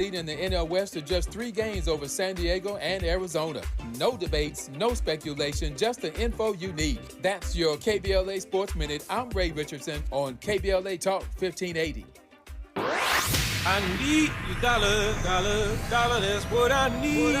Leading the NL West to just 3 games over San Diego and Arizona. No debates, no speculation, just the info you need. That's your KBLA Sports Minute. I'm Ray Richardson on KBLA Talk 1580. I need your dollar, that's what I need.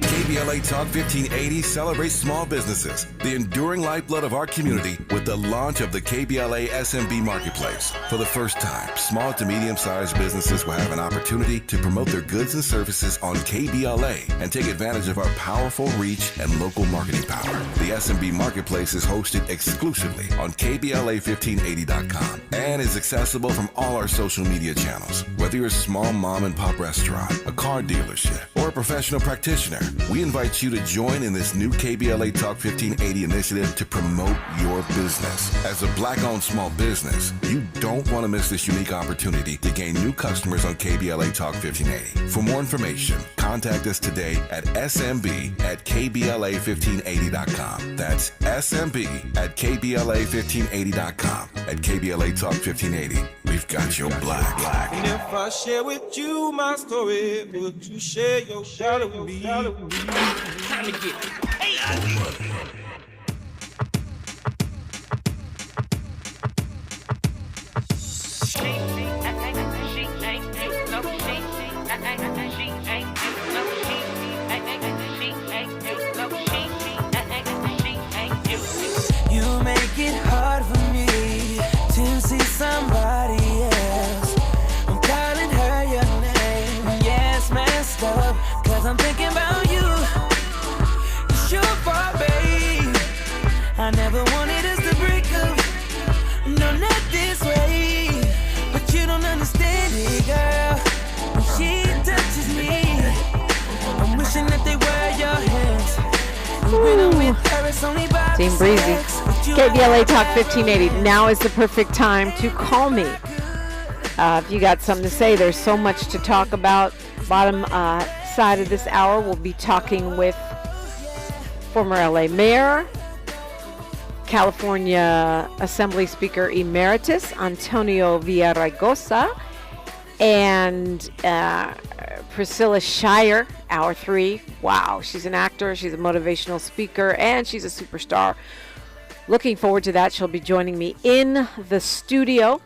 KBLA Talk 1580 celebrates small businesses, the enduring lifeblood of our community, with the launch of the KBLA SMB Marketplace. For the first time, small to medium-sized businesses will have an opportunity to promote their goods and services on KBLA and take advantage of our powerful reach and local marketing power. The SMB Marketplace is hosted exclusively on KBLA1580.com and is accessible from all our social media channels. Whether you're a small mom and pop restaurant, a car dealership, or a professional practitioner, we invite you to join in this new KBLA Talk 1580 initiative to promote your business. As a Black-owned small business, you don't want to miss this unique opportunity to gain new customers on KBLA Talk 1580. For more information, contact us today at smb@kbla1580.com. That's smb@kbla1580.com. At KBLA Talk 1580, we've got your black. And if I share with you my story, would you share your dollar with me? Time to get paid. You make it hard for me to see somebody else. I'm calling her your name. Yes, messed up, 'cause I'm thinking about you. It's your fault, babe. I never wanted us to break up. No, not this way. But you don't understand it, girl. When she touches me, I'm wishing that they were your hands. And when I'm with her, it's only by Team Breezy. KBLA Talk 1580. Now is the perfect time to call me. If you got something to say, there's so much to talk about. Bottom side of this hour, we'll be talking with former LA Mayor, California Assembly Speaker Emeritus Antonio Villaraigosa, and Priscilla Shirer, hour 3. Wow, she's an actor, she's a motivational speaker, and she's a superstar. Looking forward to that. She'll be joining me in the studio.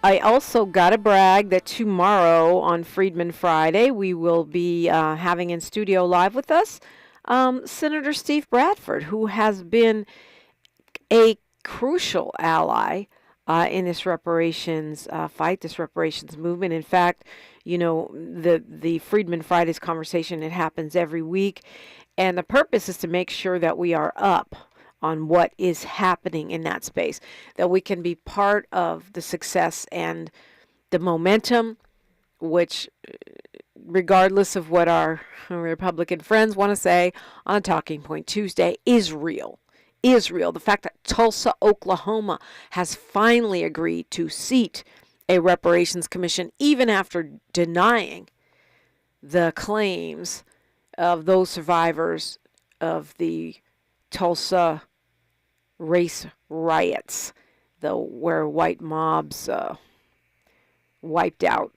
I also got to brag that tomorrow on Freedman Friday, we will be having in studio live with us Senator Steve Bradford, who has been a crucial ally in this reparations fight, this reparations movement. In fact, you know, the Freedman Fridays conversation, it happens every week. And the purpose is to make sure that we are up on what is happening in that space, that we can be part of the success and the momentum, which, regardless of what our Republican friends want to say on Talking Point Tuesday, is real. Is real. The fact that Tulsa, Oklahoma has finally agreed to seat a reparations commission, even after denying the claims of those survivors of the Tulsa race riots, where white mobs wiped out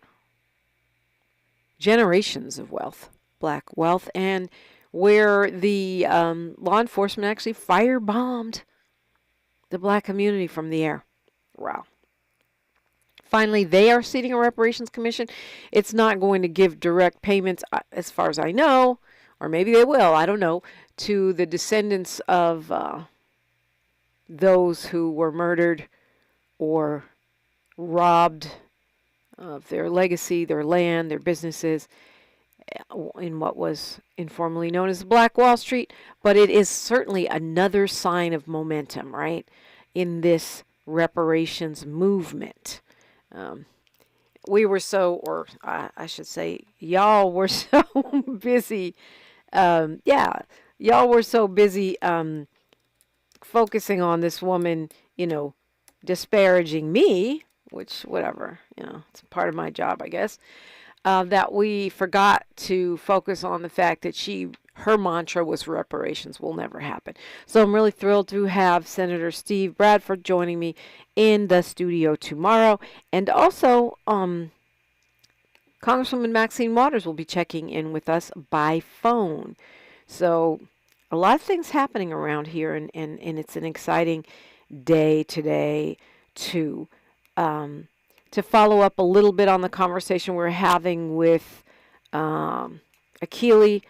generations of wealth, black wealth, and where the law enforcement actually firebombed the black community from the air. Wow. Finally, they are seating a reparations commission. It's not going to give direct payments, as far as I know, or maybe they will, I don't know, to the descendants of those who were murdered or robbed of their legacy, their land, their businesses, in what was informally known as Black Wall Street. But it is certainly another sign of momentum, right, in this reparations movement. We were so, or I should say, y'all were so busy. Y'all were so busy focusing on this woman, you know, disparaging me, which, whatever, you know, it's part of my job, I guess, that we forgot to focus on the fact that her mantra was reparations will never happen. So I'm really thrilled to have Senator Steve Bradford joining me in the studio tomorrow. And also, Congresswoman Maxine Waters will be checking in with us by phone. So a lot of things happening around here, and it's an exciting day today to follow up a little bit on the conversation we're having with Akili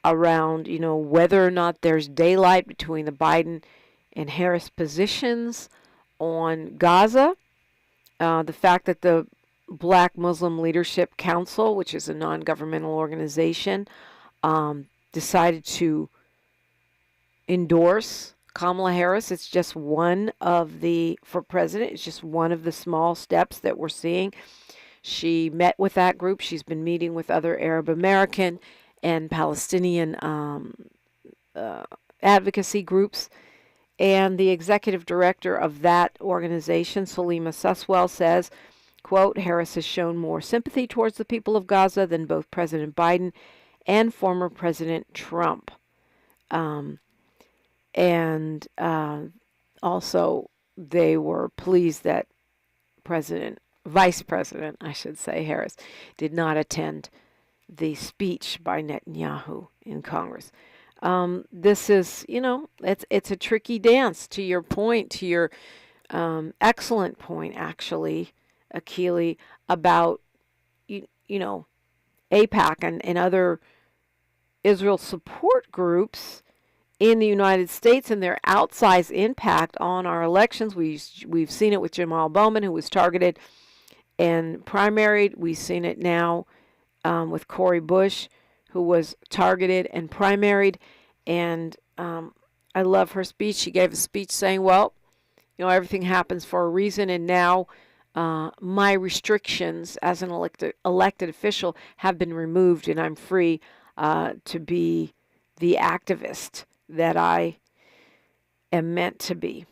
around, whether or not there's daylight between the Biden and Harris positions on Gaza. The fact that the Black Muslim Leadership Council, which is a non-governmental organization, decided to endorse Kamala Harris. It's just one of for president. It's just one of the small steps that we're seeing. She met with that group. She's been meeting with other Arab American and Palestinian advocacy groups. And the executive director of that organization, Salima Suswell, says, quote, Harris has shown more sympathy towards the people of Gaza than both President Biden and former President Trump. Also, they were pleased that Vice President Harris did not attend the speech by Netanyahu in Congress. This is, it's a tricky dance, to your point, to your excellent point, actually, Akili, about, AIPAC and other Israel support groups in the United States and their outsized impact on our elections. We've seen it with Jamal Bowman, who was targeted and primaried. We've seen it now with Cori Bush, who was targeted and primaried. And I love her speech. She gave a speech saying, well, everything happens for a reason, and now my restrictions as an elected official have been removed, and I'm free to be the activist that I am meant to be.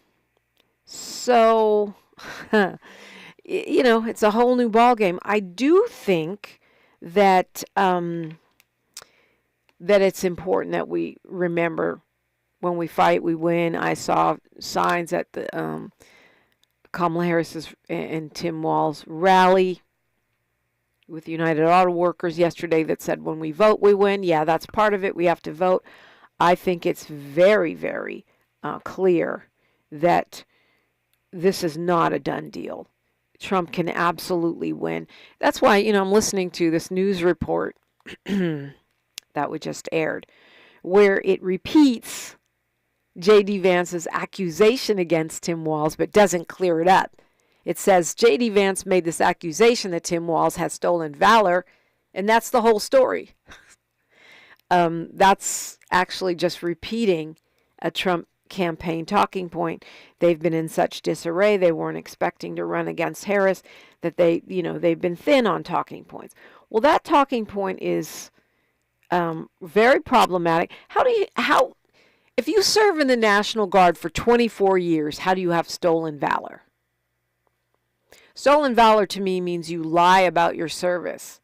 So, it's a whole new ballgame. I do think that that it's important that we remember, when we fight, we win. I saw signs at the Kamala Harris's and Tim Walz's rally with United Auto Workers yesterday that said, when we vote, we win. Yeah, that's part of it. We have to vote. I think it's very, very clear that this is not a done deal. Trump can absolutely win. That's why, I'm listening to this news report that we just aired, where it repeats J.D. Vance's accusation against Tim Walz, but doesn't clear it up. It says J.D. Vance made this accusation that Tim Walz has stolen valor, and that's the whole story. That's actually just repeating a Trump campaign talking point. They've been in such disarray. They weren't expecting to run against Harris, that they've been thin on talking points. Well, that talking point is very problematic. If you serve in the National Guard for 24 years, how do you have stolen valor? Stolen valor to me means you lie about your service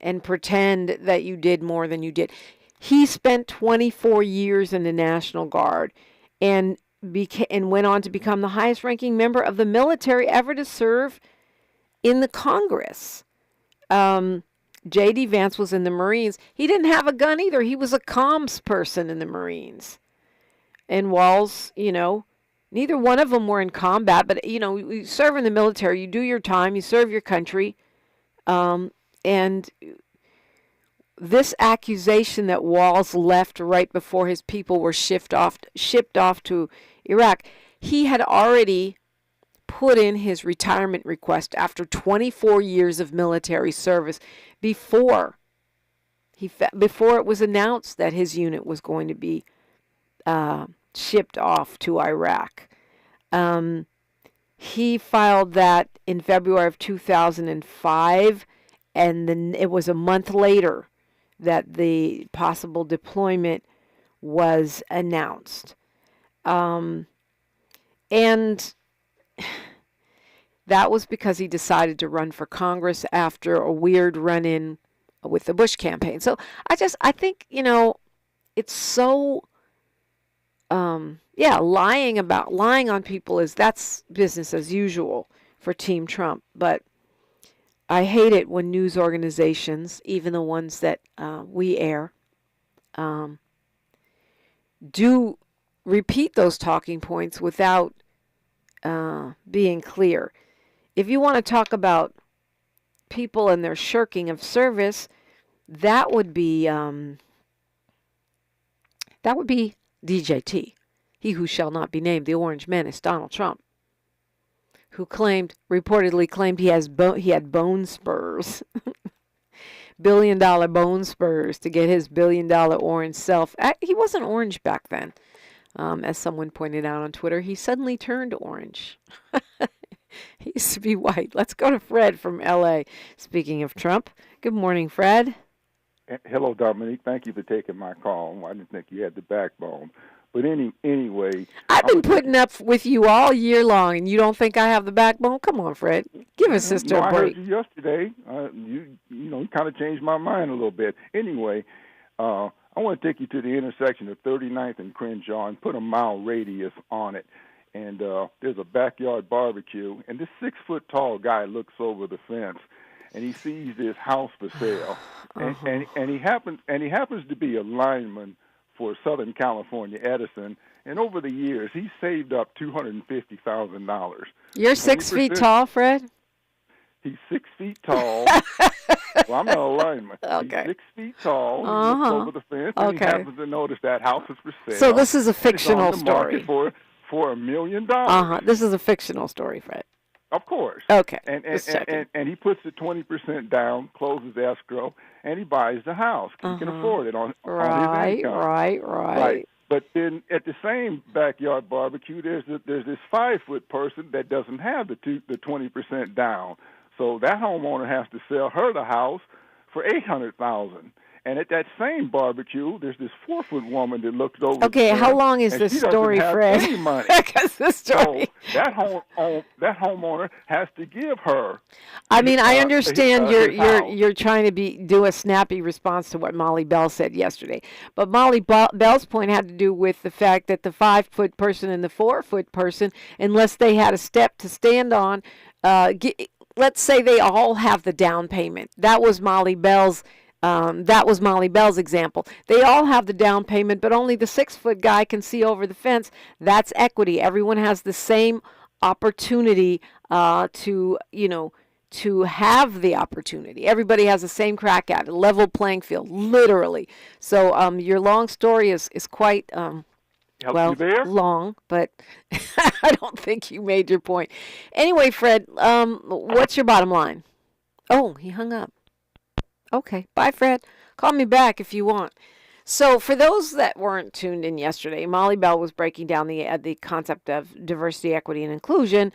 and pretend that you did more than you did. He spent 24 years in the National Guard and went on to become the highest ranking member of the military ever to serve in the Congress. J.D. Vance was in the Marines. He didn't have a gun either. He was a comms person in the Marines. And Walz, neither one of them were in combat, but, you serve in the military, you do your time, you serve your country. And this accusation that Walz left right before his people were shipped off to Iraq, he had already put in his retirement request after 24 years of military service before it was announced that his unit was going to be shipped off to Iraq. He filed that in February of 2005, and then it was a month later that the possible deployment was announced. And that was because he decided to run for Congress after a weird run-in with the Bush campaign. So I think, it's so, lying on people that's business as usual for Team Trump. But I hate it when news organizations, even the ones that we air, do repeat those talking points without being clear. If you want to talk about people and their shirking of service, that would be DJT, he who shall not be named, the Orange Menace, Donald Trump, who reportedly claimed he had bone spurs, $1 billion bone spurs to get his $1 billion orange self. He wasn't orange back then. As someone pointed out on Twitter, he suddenly turned orange. He used to be white. Let's go to Fred from L.A. Speaking of Trump, good morning, Fred. Hello, Dominique. Thank you for taking my call. I didn't think you had the backbone. But anyway. I've been putting up with you all year long, and you don't think I have the backbone? Come on, Fred. Give a sister a break. I heard you yesterday. You kind of changed my mind a little bit. Anyway, I want to take you to the intersection of 39th and Crenshaw and put a mile radius on it. And there's a backyard barbecue, and this 6-foot-tall guy looks over the fence, and he sees this house for sale, and he happens to be a lineman for Southern California Edison, and over the years he's saved up $250,000. You're 6 feet tall, Fred? He's 6 feet tall. Well, I'm not a lineman. Okay. He's 6 feet tall. He looks over the fence, and he happens to notice that house is for sale. So this is a fictional story. For $1 million. This is a fictional story, Fred. Of course. Okay. And he puts the 20% down, closes escrow, and he buys the house. He can afford it on his income. Right. But then at the same backyard barbecue, there's this 5-foot person that doesn't have the 20% down. So that homeowner has to sell her the house for $800,000. And at that same barbecue, there's this 4-foot woman that looks over. Okay, how long is this story, Fred? Any money. Because the story. So that homeowner has to give her. I mean, I understand you're trying to do a snappy response to what Molly Bell said yesterday, but Molly Bell's point had to do with the fact that the 5-foot person and the 4-foot person, unless they had a step to stand on, let's say they all have the down payment. That was Molly Bell's example. They all have the down payment, but only the 6-foot guy can see over the fence. That's equity. Everyone has the same opportunity to have the opportunity. Everybody has the same crack at it, level playing field, literally. So your long story is quite long, but I don't think you made your point. Anyway, Fred, what's your bottom line? Oh, he hung up. Okay. Bye, Fred. Call me back if you want. So for those that weren't tuned in yesterday, Molly Bell was breaking down the concept of diversity, equity, and inclusion,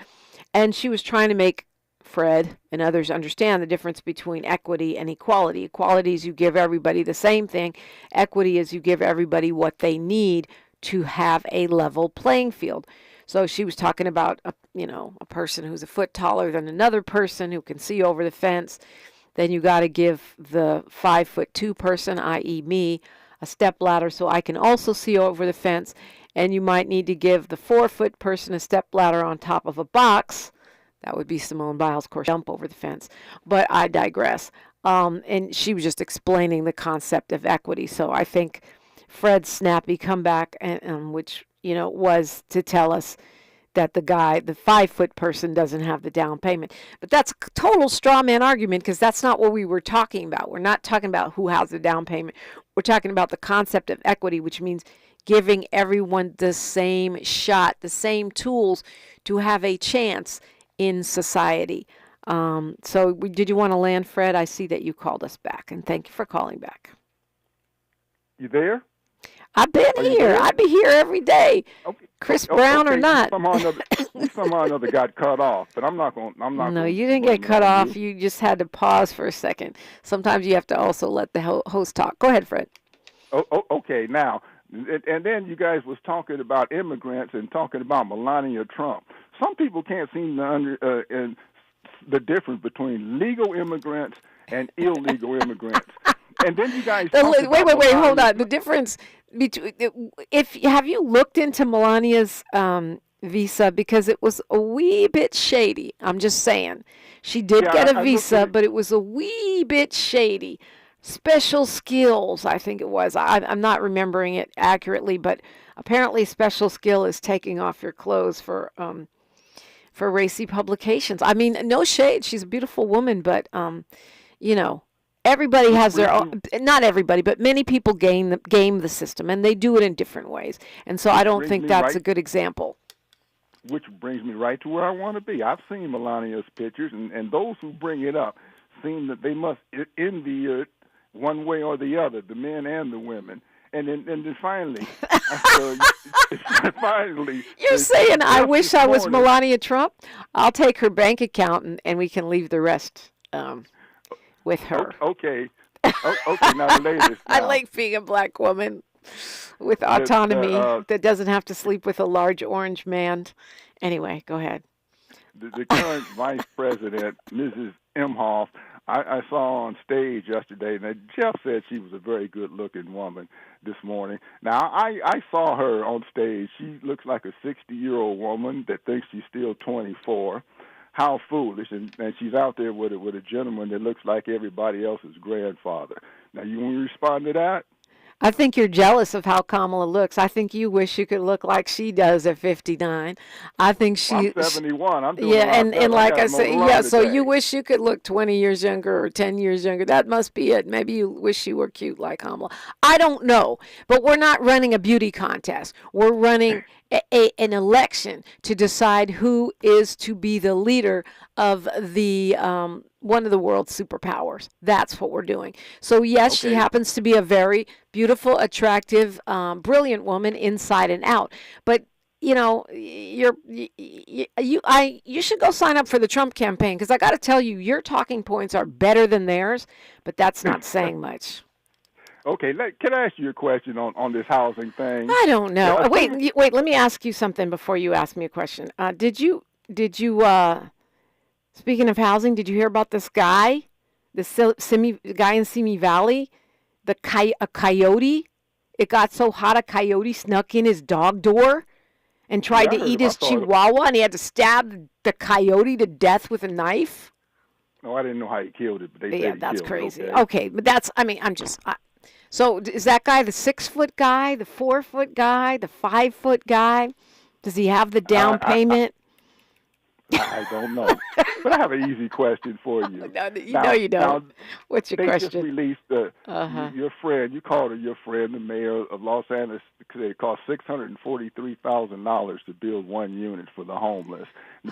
and she was trying to make Fred and others understand the difference between equity and equality. Equality is you give everybody the same thing. Equity is you give everybody what they need to have a level playing field. So she was talking about a person who's a foot taller than another person who can see over the fence. Then you got to give the 5'2" person, i.e. me, a step ladder so I can also see over the fence. And you might need to give the 4-foot person a step ladder on top of a box. That would be Simone Biles' of course, jump over the fence. But I digress. And she was just explaining the concept of equity. So I think Fred's snappy comeback, which was to tell us that the 5-foot person doesn't have the down payment. But that's a total straw man argument because that's not what we were talking about. We're not talking about who has the down payment. We're talking about the concept of equity, which means giving everyone the same shot, the same tools to have a chance in society. So did you want to land, Fred? I see that you called us back, and thank you for calling back. You there? I've been here. I'd be here every day. Okay. Chris Brown or not. Somehow or another got cut off, but I'm not going. No, you didn't get cut off. You just had to pause for a second. Sometimes you have to also let the host talk. Go ahead, Fred. Okay. Now, and then you guys was talking about immigrants and talking about Melania Trump. Some people can't seem to the difference between legal immigrants and illegal immigrants. And then you guys wait, hold on. The difference between have you looked into Melania's visa because it was a wee bit shady. I'm just saying. She did get a visa, but it was a wee bit shady. Special skills, I think it was. I'm not remembering it accurately, but apparently special skill is taking off your clothes for racy publications. I mean, no shade. She's a beautiful woman, but you know, everybody has their own, not everybody, but many people game the system, and they do it in different ways. And so I don't think that's a good example. Which brings me right to where I want to be. I've seen Melania's pictures, and those who bring it up seem that they must envy it one way or the other, the men and the women. And then finally, you're saying I wish I was Melania Trump? I'll take her bank account and we can leave the rest with her. Okay. Okay. Now the latest. I like being a black woman with autonomy that doesn't have to sleep with a large orange man. Anyway, go ahead. The current vice president, Mrs. Emhoff, I saw on stage yesterday, and Jeff said she was a very good-looking woman this morning. Now, I saw her on stage. She looks like a 60-year-old woman that thinks she's still 24. How foolish. And she's out there with a gentleman that looks like everybody else's grandfather. Now, you want to respond to that? I think you're jealous of how Kamala looks. I think you wish you could look like she does at 59. I think I'm 71. I'm doing and like I said, so you wish you could look 20 years younger or 10 years younger. That must be it. Maybe you wish you were cute like Kamala. I don't know. But we're not running a beauty contest. We're running an election to decide who is to be the leader of the one of the world's superpowers. That's what we're doing. So yes, she happens to be a very beautiful, attractive, brilliant woman inside and out. But you know, you should go sign up for the Trump campaign, because I got to tell you, your talking points are better than theirs. But that's not saying much. Okay, can I ask you a question on this housing thing? I don't know. Wait. Let me ask you something before you ask me a question. Did you? Speaking of housing, did you hear about this guy, guy in Simi Valley, a coyote? It got so hot, a coyote snuck in his dog door and tried to eat his chihuahua, and he had to stab the coyote to death with a knife. No, I didn't know how he killed it, but they said that's he crazy. It. Okay, but so is that guy the 6-foot guy, the 4-foot guy, the 5-foot guy? Does he have the down payment? I don't know. But I have an easy question for you. No, you don't. What's your question? They just released your friend. You called her your friend, the mayor of Los Angeles. It cost $643,000 to build one unit for the homeless.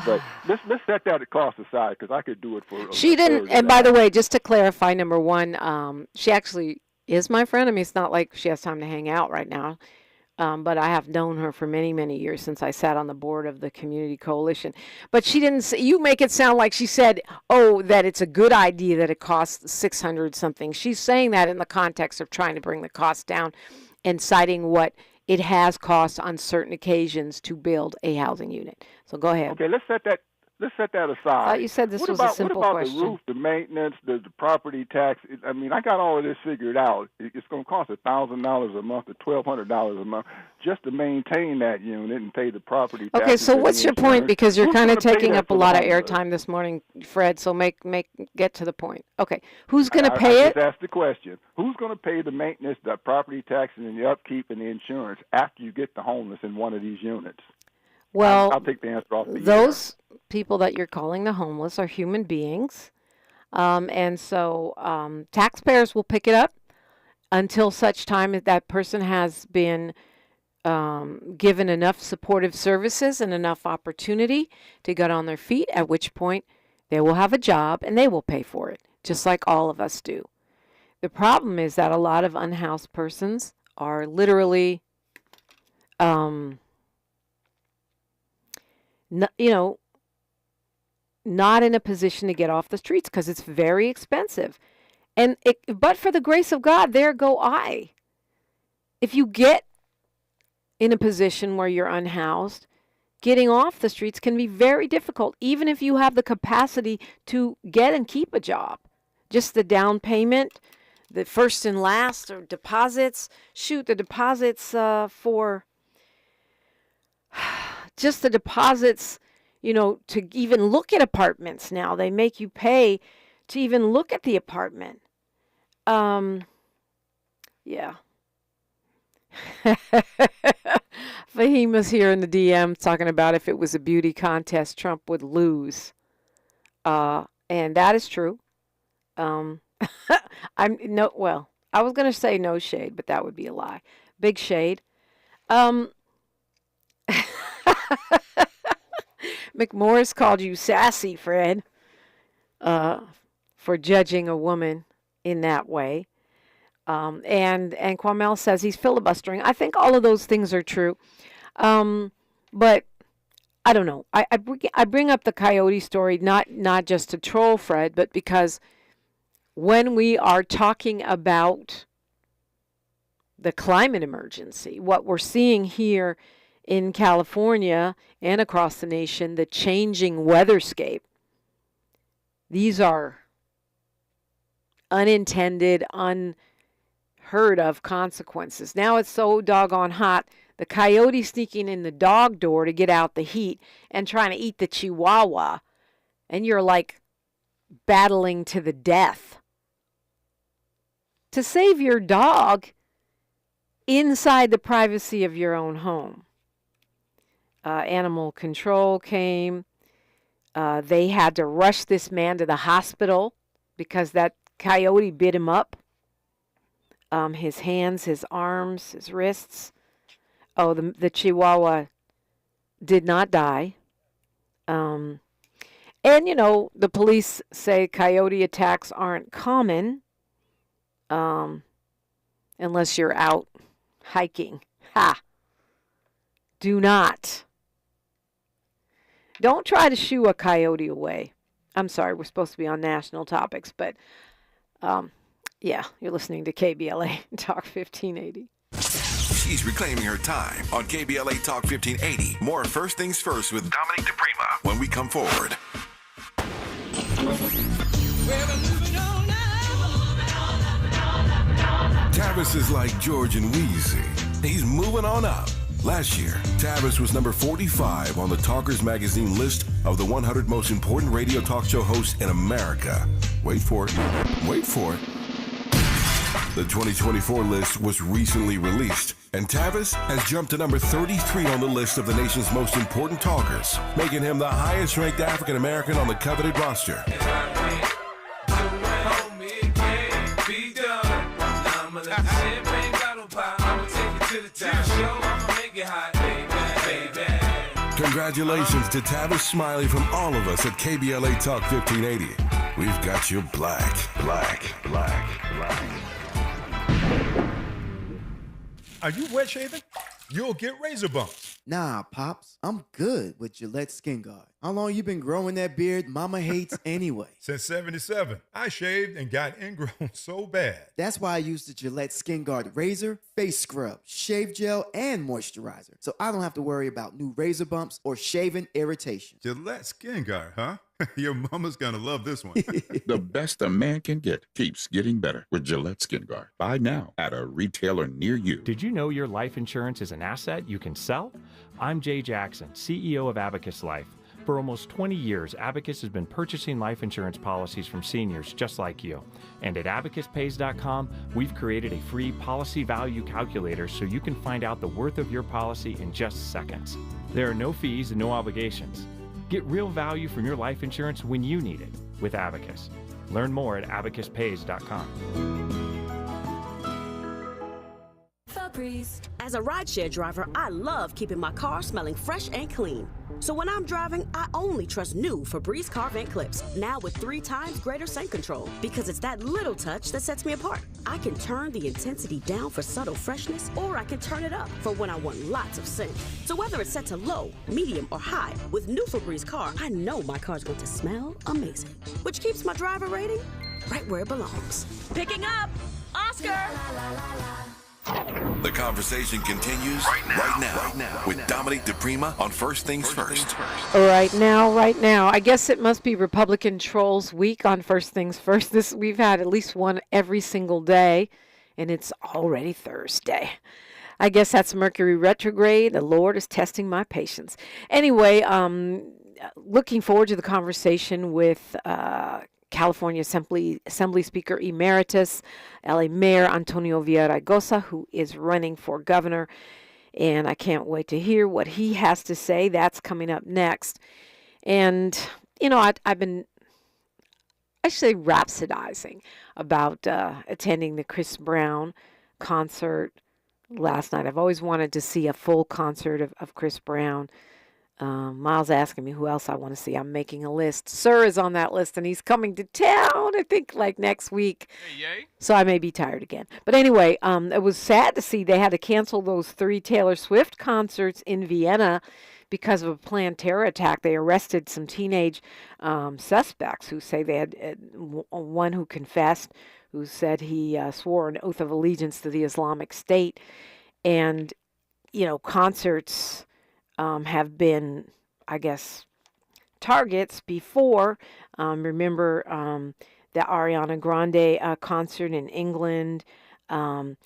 But let's set that cost aside, because I could do it for. She didn't. And by the way, just to clarify, number one, she actually is my friend. I mean, it's not like she has time to hang out right now. But I have known her for many, many years, since I sat on the board of the Community Coalition. But she didn't say, you make it sound like she said, that it's a good idea that it costs 600 something. She's saying that in the context of trying to bring the cost down and citing what it has cost on certain occasions to build a housing unit. So go ahead. Okay, let's set that aside. I thought you said this was a simple question. What about the roof, the maintenance, the property tax? I mean, I got all of this figured out. It's going to cost $1,000 a month to $1,200 a month just to maintain that unit and pay the property tax. Okay, so what's your point? Because you're kind of taking up a lot of airtime this morning, Fred, so get to the point. Okay, who's going to pay it? Just ask the question. Who's going to pay the maintenance, the property taxes, and the upkeep and the insurance after you get the homeless in one of these units? Well, I'll take the answer off the those people that you're calling the homeless are human beings. And so taxpayers will pick it up until such time as that person has been given enough supportive services and enough opportunity to get on their feet, at which point they will have a job and they will pay for it, just like all of us do. The problem is that a lot of unhoused persons are literally not in a position to get off the streets because it's very expensive. But for the grace of God, there go I. If you get in a position where you're unhoused, getting off the streets can be very difficult, even if you have the capacity to get and keep a job. Just the down payment, the first and last, or deposits. The deposits for just the deposits, to even look at apartments now. They make you pay to even look at the apartment. Yeah. Fahima's here in the DM talking about if it was a beauty contest, Trump would lose. And that is true. I was going to say no shade, but that would be a lie. Big shade. McMorris called you sassy, Fred, for judging a woman in that way. And Kwamel says he's filibustering. I think all of those things are true. But I don't know. I bring up the coyote story not just to troll Fred, but because when we are talking about the climate emergency, what we're seeing here in California and across the nation, the changing weatherscape, these are unintended, unheard of consequences. Now it's so doggone hot. The coyote sneaking in the dog door to get out the heat and trying to eat the chihuahua, and you're like battling to the death to save your dog inside the privacy of your own home. Animal control came. They had to rush this man to the hospital because that coyote bit him up. His hands, his arms, his wrists. Oh, the Chihuahua did not die. And, the police say coyote attacks aren't common unless you're out hiking. Ha! Do not. Don't try to shoo a coyote away. I'm sorry, we're supposed to be on national topics, but yeah, you're listening to KBLA Talk 1580. She's reclaiming her time on KBLA Talk 1580. More First Things First with Dominique DiPrima when we come forward. Tavis is like George and Wheezy. He's moving on up. Last year, Tavis was number 45 on the Talkers magazine list of the 100 most important radio talk show hosts in America. Wait for it. Wait for it. The 2024 list was recently released, and Tavis has jumped to number 33 on the list of the nation's most important talkers, making him the highest-ranked African-American on the coveted roster. Congratulations to Tavis Smiley from all of us at KBLA Talk 1580. We've got you black. Are you wet shaving? You'll get razor bumps. Nah, Pops, I'm good with Gillette Skin Guard. How long you been growing that beard Mama hates anyway? Since 77. I shaved and got ingrown so bad. That's why I use the Gillette Skin Guard razor, face scrub, shave gel, and moisturizer. So I don't have to worry about new razor bumps or shaving irritation. Gillette Skin Guard, huh? Your mama's gonna love this one. The best a man can get keeps getting better with Gillette Skin Guard. Buy now at a retailer near you. Did you know your life insurance is an asset you can sell? I'm Jay Jackson, CEO of Abacus Life. For almost 20 years, Abacus has been purchasing life insurance policies from seniors just like you. And at abacuspays.com, we've created a free policy value calculator so you can find out the worth of your policy in just seconds. There are no fees and no obligations. Get real value from your life insurance when you need it with Abacus. Learn more at abacuspays.com. As a rideshare driver, I love keeping my car smelling fresh and clean. So when I'm driving, I only trust new Febreze car vent clips, now with 3 times greater scent control, because it's that little touch that sets me apart. I can turn the intensity down for subtle freshness, or I can turn it up for when I want lots of scent. So whether it's set to low, medium, or high, with new Febreze car, I know my car's going to smell amazing, which keeps my driver rating right where it belongs. Picking up, Oscar! The conversation continues right now with Dominique DiPrima on First Things First. Right now. I guess it must be Republican Trolls Week on First Things First. We've had at least one every single day, and it's already Thursday. I guess that's Mercury retrograde. The Lord is testing my patience. Anyway, looking forward to the conversation with California Assembly Speaker Emeritus, LA Mayor Antonio Villaraigosa, who is running for governor. And I can't wait to hear what he has to say. That's coming up next. And, you know, I've been actually rhapsodizing about attending the Chris Brown concert last night. I've always wanted to see a full concert of Chris Brown. Miles asking me who else I want to see. I'm making a list. Sir is on that list, and he's coming to town, I think, like next week. Hey, yay. So I may be tired again. But anyway, it was sad to see they had to cancel those 3 Taylor Swift concerts in Vienna because of a planned terror attack. They arrested some teenage suspects who say they had one who confessed, who said he swore an oath of allegiance to the Islamic State. And, you know, concerts have been, I guess, targets before. Remember the Ariana Grande concert in England and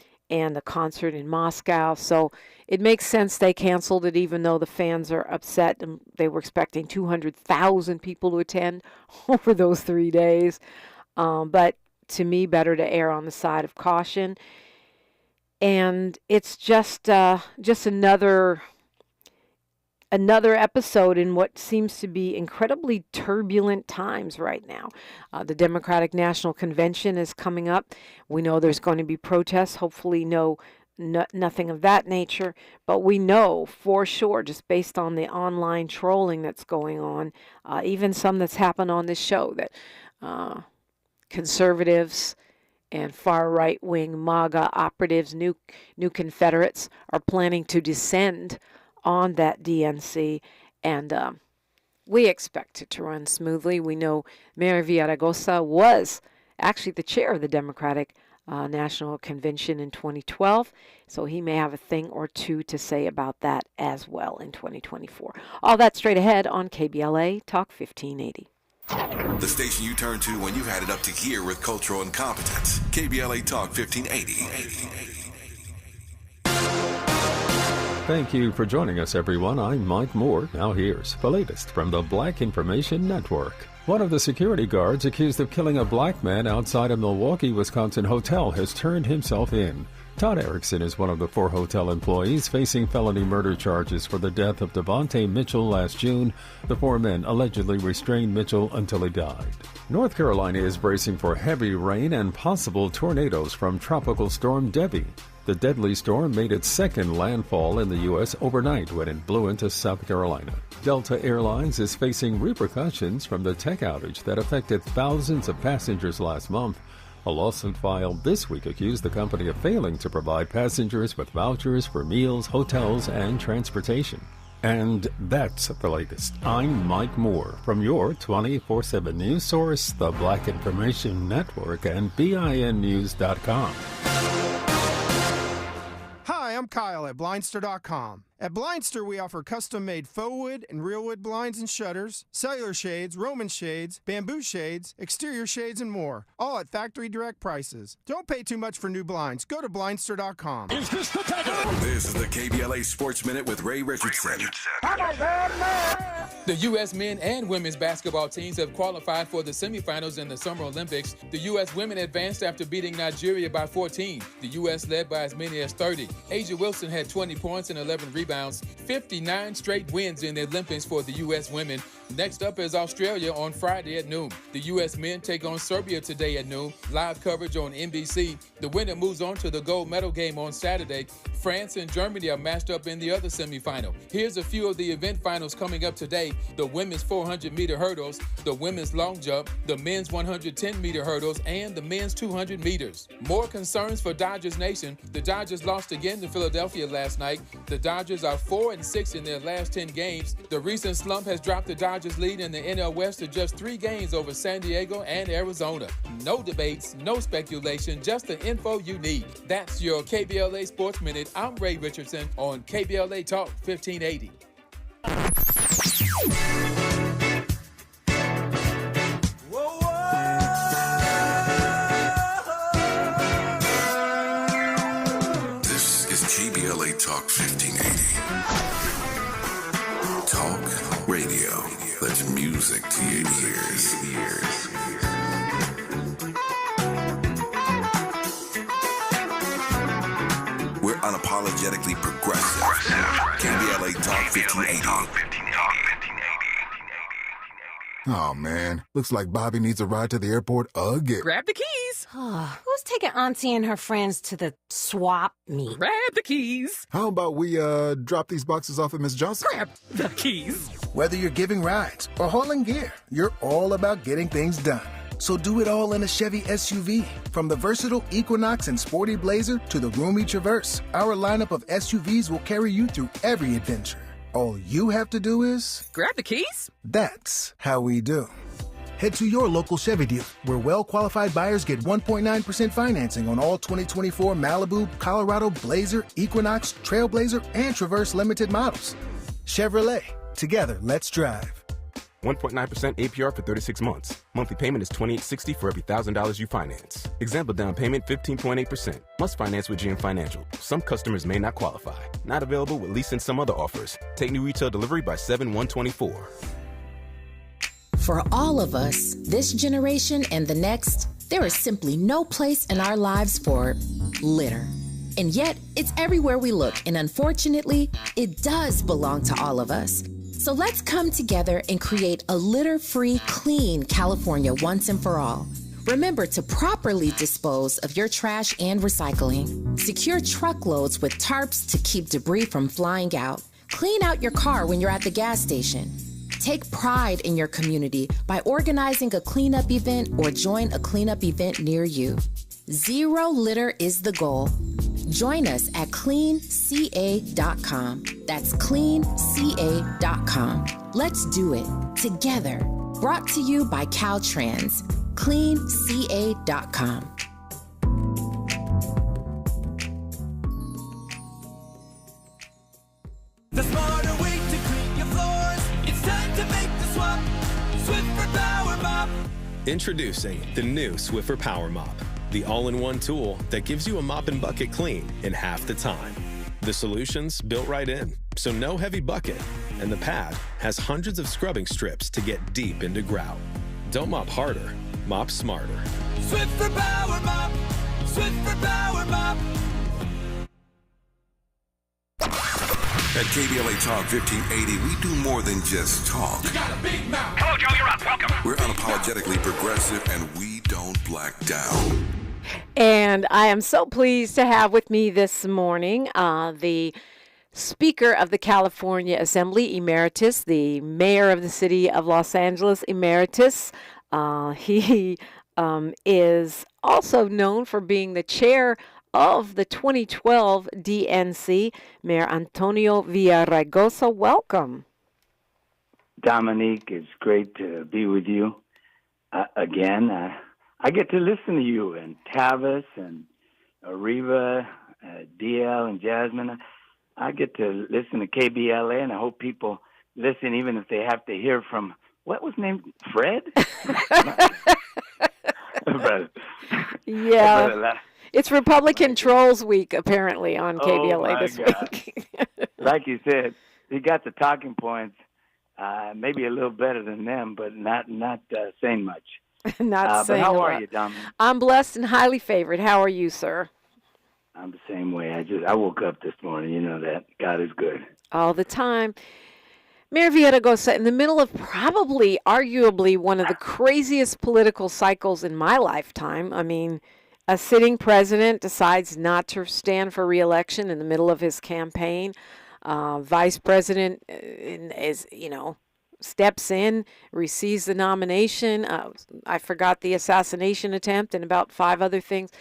the concert in Moscow. So it makes sense they canceled it, even though the fans are upset. And they were expecting 200,000 people to attend over those 3 days. But to me, better to err on the side of caution. And it's just another episode in what seems to be incredibly turbulent times right now. The Democratic National Convention is coming up. We know there's going to be protests, hopefully nothing of that nature, but we know for sure, just based on the online trolling that's going on, even some that's happened on this show, that conservatives and far right-wing MAGA operatives, new Confederates, are planning to descend on that DNC, and we expect it to run smoothly. We know Mayor Villaraigosa was actually the chair of the Democratic National Convention in 2012, so he may have a thing or two to say about that as well in 2024. All that straight ahead on KBLA Talk 1580. The station you turn to when you've had it up to here with cultural incompetence. KBLA Talk 1580. Thank you for joining us, everyone. I'm Mike Moore. Now here's the latest from the Black Information Network. One of the security guards accused of killing a black man outside a Milwaukee, Wisconsin hotel has turned himself in. Todd Erickson is one of the 4 hotel employees facing felony murder charges for the death of Devontae Mitchell last June. The 4 men allegedly restrained Mitchell until he died. North Carolina is bracing for heavy rain and possible tornadoes from Tropical Storm Debbie. The deadly storm made its second landfall in the U.S. overnight when it blew into South Carolina. Delta Airlines is facing repercussions from the tech outage that affected thousands of passengers last month. A lawsuit filed this week accused the company of failing to provide passengers with vouchers for meals, hotels, and transportation. And that's the latest. I'm Mike Moore from your 24/7 news source, the Black Information Network, and BINnews.com. Hi, I'm Kyle at Blindster.com. At Blindster, we offer custom-made faux wood and real wood blinds and shutters, cellular shades, Roman shades, bamboo shades, exterior shades, and more, all at factory direct prices. Don't pay too much for new blinds. Go to Blindster.com. This is the KBLA Sports Minute with Ray Richardson. The U.S. men and women's basketball teams have qualified for the semifinals in the Summer Olympics. The U.S. women advanced after beating Nigeria by 14. The U.S. led by as many as 30. Asia Wilson had 20 points and 11 rebounds. 59 straight wins in the Olympics for the U.S. women. Next up is Australia on Friday at noon. The U.S. men take on Serbia today at noon. Live coverage on NBC. The winner moves on to the gold medal game on Saturday. France and Germany are matched up in the other semifinal. Here's a few of the event finals coming up today. The women's 400-meter hurdles, the women's long jump, the men's 110-meter hurdles, and the men's 200 meters. More concerns for Dodgers Nation. The Dodgers lost again to Philadelphia last night. The Dodgers are 4-6 in their last 10 games. The recent slump has dropped the Dodgers' lead in the NL West to just 3 games over San Diego and Arizona. No debates, no speculation, just the info you need. That's your KBLA Sports Minute. I'm Ray Richardson on KBLA Talk 1580. This is KBLA KBLA Talk 1580. Talk radio. That's music to your ears. We're unapologetically progressive. KBLA Talk 1580. Oh, man. Looks like Bobby needs a ride to the airport again. Grab the keys. Who's taking Auntie and her friends to the swap meet? Grab the keys. How about we drop these boxes off at Miss Johnson? Grab the keys. Whether you're giving rides or hauling gear, you're all about getting things done. So do it all in a Chevy SUV. From the versatile Equinox and sporty Blazer to the roomy Traverse, our lineup of SUVs will carry you through every adventure. All you have to do is... grab the keys? That's how we do. Head to your local Chevy dealer, where well-qualified buyers get 1.9% financing on all 2024 Malibu, Colorado, Blazer, Equinox, Trailblazer, and Traverse limited models. Chevrolet. Together, let's drive. 1.9% APR for 36 months. Monthly payment is $28.60 for every $1,000 you finance. Example down payment 15.8%. Must finance with GM Financial. Some customers may not qualify. Not available with lease and some other offers. Take new retail delivery by 7/1/24. For all of us, this generation and the next, there is simply no place in our lives for litter. And yet, it's everywhere we look, and unfortunately, it does belong to all of us. So let's come together and create a litter-free, clean California once and for all. Remember to properly dispose of your trash and recycling. Secure truckloads with tarps to keep debris from flying out. Clean out your car when you're at the gas station. Take pride in your community by organizing a cleanup event or join a cleanup event near you. Zero litter is the goal. Join us at cleanca.com. That's cleanca.com. Let's do it together. Brought to you by Caltrans. cleanca.com. The smarter way to clean your floors. It's time to make the swap. Swiffer Power Mop. Introducing the new Swiffer Power Mop, the all-in-one tool that gives you a mop and bucket clean in half the time. The solution's built right in, so no heavy bucket, and the pad has hundreds of scrubbing strips to get deep into grout. Don't mop harder, mop smarter. Swiffer Power Mop. Swiffer Power Mop. At KBLA Talk 1580, we do more than just talk. You got a big mouth. Hello, Joe, you're up. Welcome. We're unapologetically progressive, and we don't black down. And I am so pleased to have with me this morning the Speaker of the California Assembly Emeritus, the Mayor of the City of Los Angeles Emeritus. He is also known for being the chair of the 2012 DNC, Mayor Antonio Villaraigosa. Welcome. Dominique, it's great to be with you again. I get to listen to you and Tavis and Ariva, DL and Jasmine. I get to listen to KBLA, and I hope people listen even if they have to hear from, what was named Fred? Yeah. It's Republican Trolls Week, apparently, on KBLA this week. Like you said, he got the talking points, maybe a little better than them, but not saying much. Not saying but how a are lot. you, Dom? I'm blessed and highly favored. How are you, sir? I'm the same way. I woke up this morning. You know that. God is good. All the time. Mayor Villaraigosa, in the middle of probably, arguably, one of the craziest political cycles in my lifetime. I mean, a sitting president decides not to stand for re-election in the middle of his campaign. Vice president steps in, receives the nomination. I forgot the assassination attempt and about 5 other things.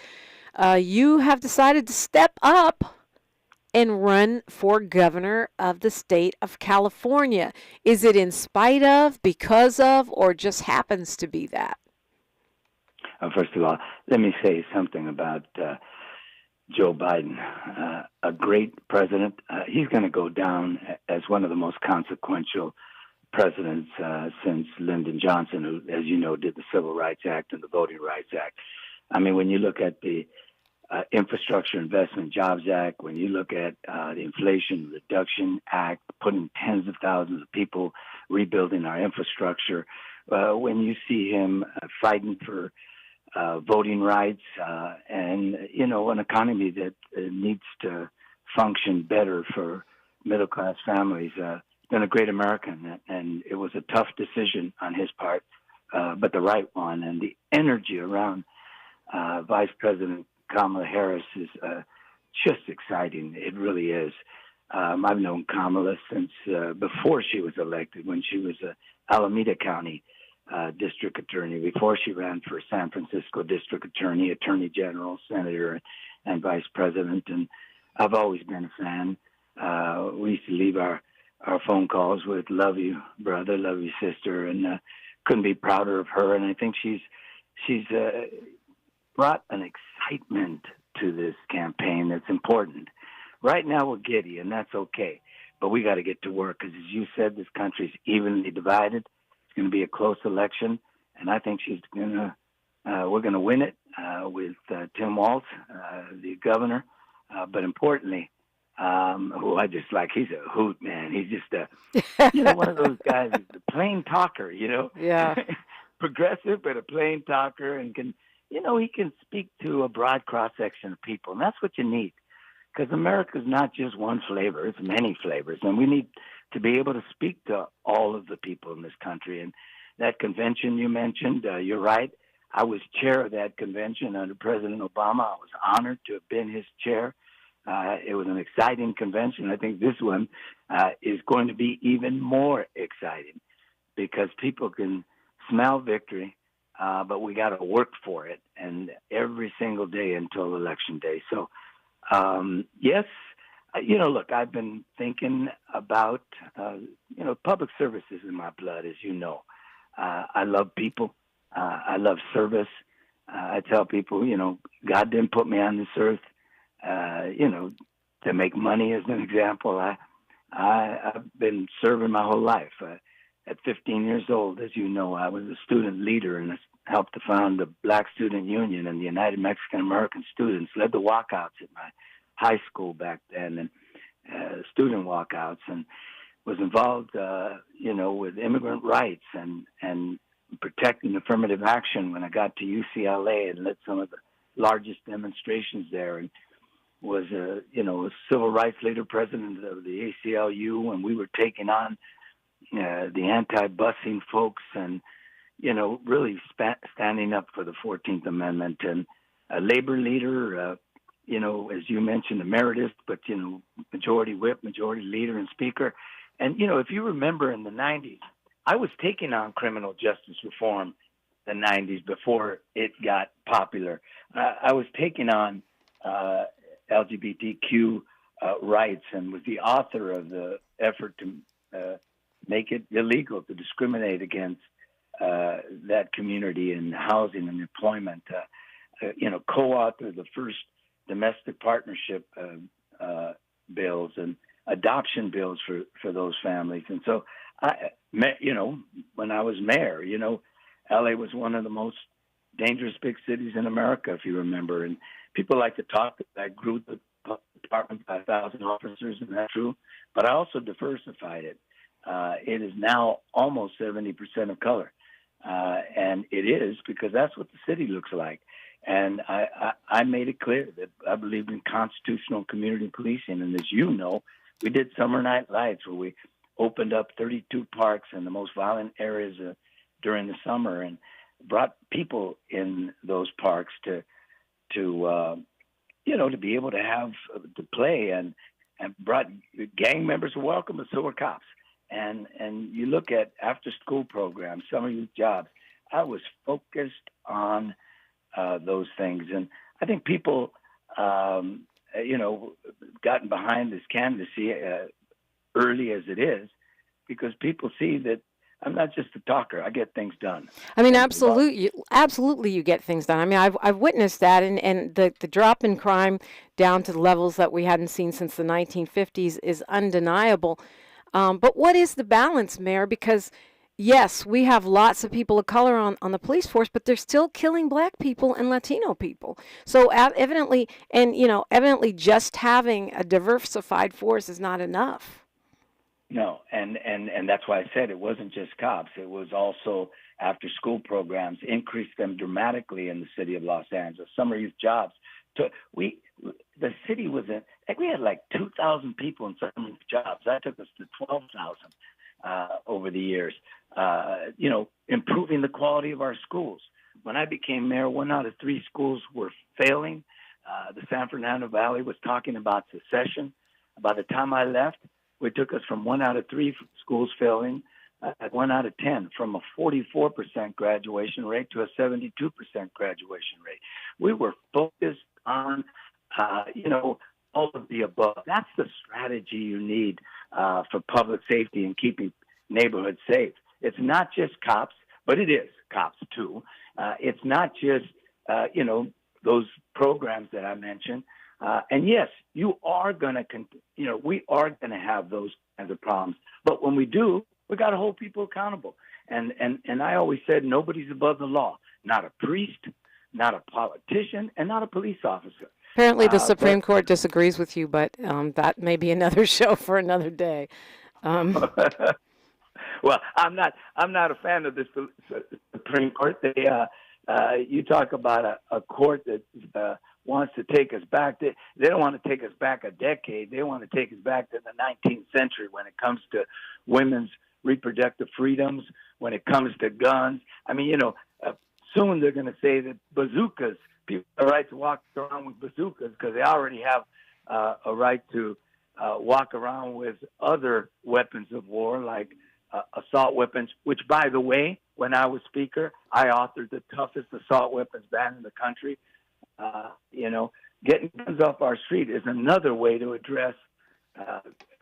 You have decided to step up and run for governor of the state of California. Is it in spite of, because of, or just happens to be that? First of all, let me say something about Joe Biden. A great president. He's going to go down as one of the most consequential presidents since Lyndon Johnson, who, as you know, did the Civil Rights Act and the Voting Rights Act. I mean, when you look at the Infrastructure Investment Jobs Act, when you look at the Inflation Reduction Act, putting tens of thousands of people rebuilding our infrastructure, when you see him fighting for voting rights and, an economy that needs to function better for middle-class families, been a great American, and it was a tough decision on his part, but the right one. And the energy around Vice President Kamala Harris is just exciting. It really is. I've known Kamala since before she was elected, when she was a Alameda County district attorney, before she ran for San Francisco district attorney, attorney general, senator, and vice president. And I've always been a fan. We used to leave our phone calls with "Love you, brother," "Love you, sister," and couldn't be prouder of her. And I think she's brought an excitement to this campaign that's important. Right now we're giddy, and that's okay. But we got to get to work because, as you said, this country's evenly divided. It's going to be a close election, and I think we're going to win it with Tim Walz, the governor. But importantly, who I just like, he's a hoot, man. He's just one of those guys, a plain talker, Yeah. Progressive, but a plain talker, and he can speak to a broad cross-section of people, and that's what you need, because America's not just one flavor, it's many flavors, and we need to be able to speak to all of the people in this country. And that convention you mentioned, you're right, I was chair of that convention under President Obama. I was honored to have been his chair. It was an exciting convention. I think this one is going to be even more exciting because people can smell victory, but we got to work for it, and every single day until Election Day. So, yes, look, I've been thinking about, public service is in my blood, as you know. I love people. I love service. I tell people, God didn't put me on this earth, to make money, as an example. I've been serving my whole life. At 15 years old, as you know, I was a student leader and helped to found the Black Student Union and the United Mexican American Students, led the walkouts at my high school back then, and student walkouts, and was involved, with immigrant rights and protecting affirmative action when I got to UCLA and led some of the largest demonstrations there, and was a civil rights leader, president of the ACLU, when we were taking on the anti-busing folks and, really standing up for the 14th Amendment, and a labor leader, as you mentioned, emeritus, but, majority whip, majority leader and speaker. And, if you remember in the 90s, I was taking on criminal justice reform the 90s before it got popular. I was taking on LGBTQ rights and was the author of the effort to make it illegal to discriminate against that community in housing and employment. Co-authored the first domestic partnership bills and adoption bills for those families. And so, when I was mayor, LA was one of the most dangerous big cities in America, if you remember. And people like to talk that I grew the department by 1,000 officers, and that's true. But I also diversified it. It is now almost 70% of color. And it is because that's what the city looks like. And I made it clear that I believed in constitutional community policing. And as you know, we did Summer Night Lights, where we opened up 32 parks in the most violent areas during the summer and brought people in those parks to be able to have to play, and brought gang members were welcome, but so were cops. And you look at after school programs, summer youth jobs. I was focused on those things, and I think people, gotten behind this candidacy early as it is, because people see that I'm not just a talker. I get things done. I mean, absolutely, you get things done. I mean, I've witnessed that, and the drop in crime down to the levels that we hadn't seen since the 1950s is undeniable. But what is the balance, Mayor? Because Yes, we have lots of people of color on the police force, but they're still killing black people and Latino people. So evidently, evidently just having a diversified force is not enough. No, and that's why I said it wasn't just cops. It was also after school programs, increased them dramatically in the city of Los Angeles. Summer youth jobs. The city was we had like 2,000 people in summer youth jobs. That took us to 12,000 over the years. Improving the quality of our schools. When I became mayor, 1 out of 3 schools were failing. The San Fernando Valley was talking about secession. By the time I left, it took us from 1 out of 3 schools failing, 1 out of 10, from a 44% graduation rate to a 72% graduation rate. We were focused on, all of the above. That's the strategy you need for public safety and keeping neighborhoods safe. It's not just cops, but it is cops too. It's not just, those programs that I mentioned. And yes, you are going to, we are going to have those kinds of problems. But when we do, we got to hold people accountable. And I always said nobody's above the law. Not a priest, not a politician, and not a police officer. Apparently, the Supreme Court disagrees with you, but that may be another show for another day. Well, I'm not a fan of the Supreme Court. You talk about a court that wants to take us back. They don't want to take us back a decade. They want to take us back to the 19th century when it comes to women's reproductive freedoms, when it comes to guns. I mean, soon they're going to say that bazookas, people have a right to walk around with bazookas because they already have a right to walk around with other weapons of war like assault weapons, which, by the way, when I was Speaker, I authored the toughest assault weapons ban in the country. Getting guns off our street is another way to address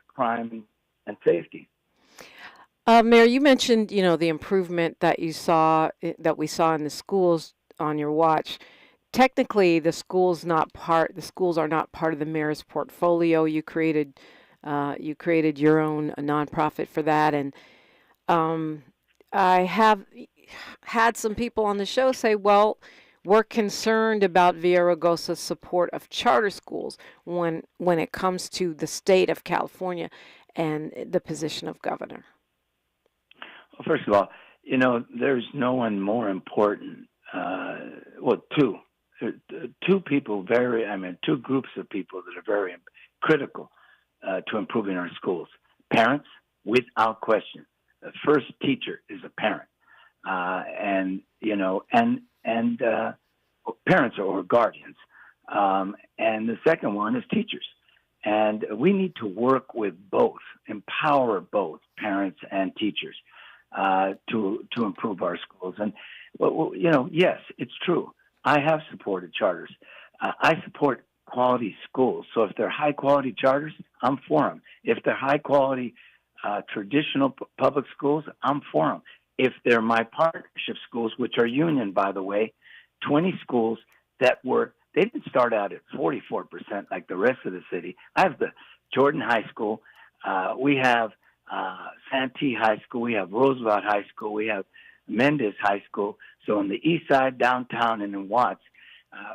crime and safety. Mayor, you mentioned, the improvement that we saw in the schools on your watch. Technically, the schools are not part of the mayor's portfolio. You created your own nonprofit for that, and I have had some people on the show say, well, we're concerned about Villaraigosa's support of charter schools when it comes to the state of California and the position of governor. Well, first of all, there's no one more important. Two groups of people that are very critical to improving our schools. Parents, without question. The first teacher is a parent, and parents or guardians. And the second one is teachers. And we need to work with both, empower both parents and teachers to improve our schools. And, yes, it's true. I have supported charters. I support quality schools. So if they're high-quality charters, I'm for them. If they're high-quality traditional public schools, I'm for them. If they're my partnership schools, which are union, by the way, 20 schools they didn't start out at 44% like the rest of the city. I have the Jordan High School. We have Santee High School. We have Roosevelt High School. We have Mendez High School. So on the east side, downtown, and in Watts,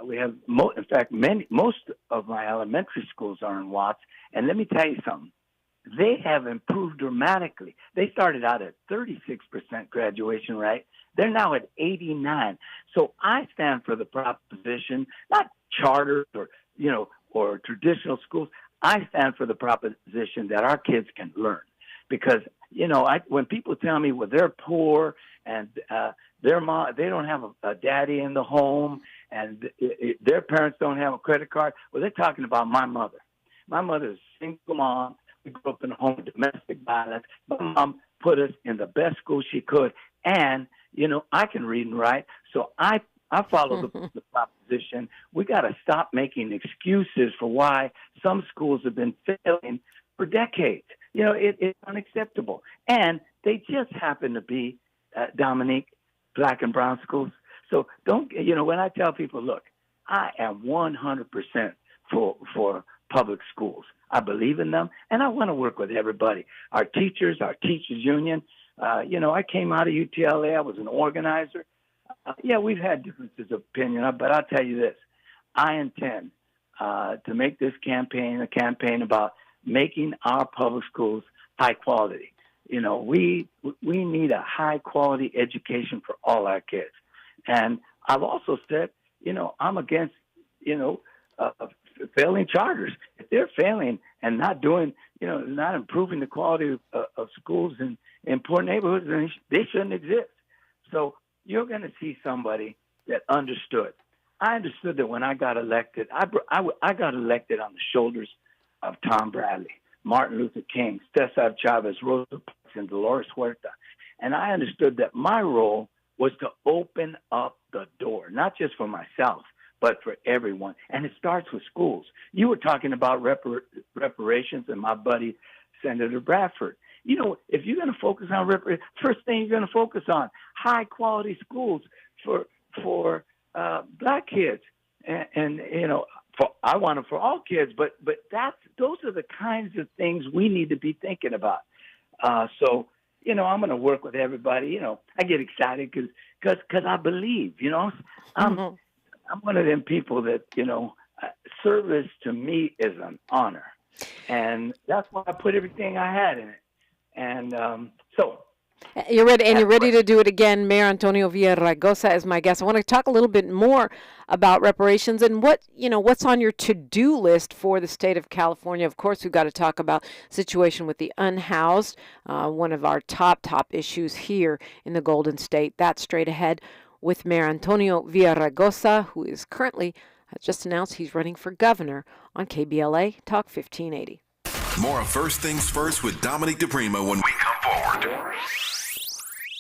we have, most of my elementary schools are in Watts. And let me tell you something. They have improved dramatically. They started out at 36% graduation rate. They're now at 89. So I stand for the proposition, not charters or traditional schools. I stand for the proposition that our kids can learn. Because, when people tell me, well, they're poor and their mom, they don't have a daddy in the home and their parents don't have a credit card. Well, they're talking about my mother. My mother is a single mom. We grew up in a home of domestic violence. My mom put us in the best school she could. And, I can read and write. So I follow the proposition. We got to stop making excuses for why some schools have been failing for decades. It's unacceptable. And they just happen to be, Dominique, black and brown schools. So when I tell people, look, I am 100% for public schools. I believe in them, and I want to work with everybody. Our teachers union, I came out of UTLA. I was an organizer. Yeah, we've had differences of opinion, but I'll tell you this. I intend to make this campaign a campaign about making our public schools high quality. We need a high quality education for all our kids. And I've also said, I'm against, failing charters. If they're failing and not doing, not improving the quality of schools in poor neighborhoods, then they shouldn't exist. So you're going to see somebody that understood. I understood that when I got elected, I got elected on the shoulders of Tom Bradley, Martin Luther King, Cesar Chavez, Rosa Parks, and Dolores Huerta. And I understood that my role was to open up the door, not just for myself, but for everyone. And it starts with schools. You were talking about reparations and my buddy, Senator Bradford. If you're going to focus on reparations, first thing you're going to focus on, high-quality schools for black kids. And I want it for all kids, but those are the kinds of things we need to be thinking about. So I'm going to work with everybody. I get excited because I believe. I'm one of them people that service to me is an honor, and that's why I put everything I had in it. And so. You're ready to do it again. Mayor Antonio Villaraigosa is my guest. I want to talk a little bit more about reparations and what's on your to-do list for the state of California. Of course, we've got to talk about the situation with the unhoused, one of our top issues here in the Golden State. That's straight ahead with Mayor Antonio Villaraigosa, who is currently just announced he's running for governor on KBLA Talk 1580. More of First Things First with Dominique DiPrima when we come forward.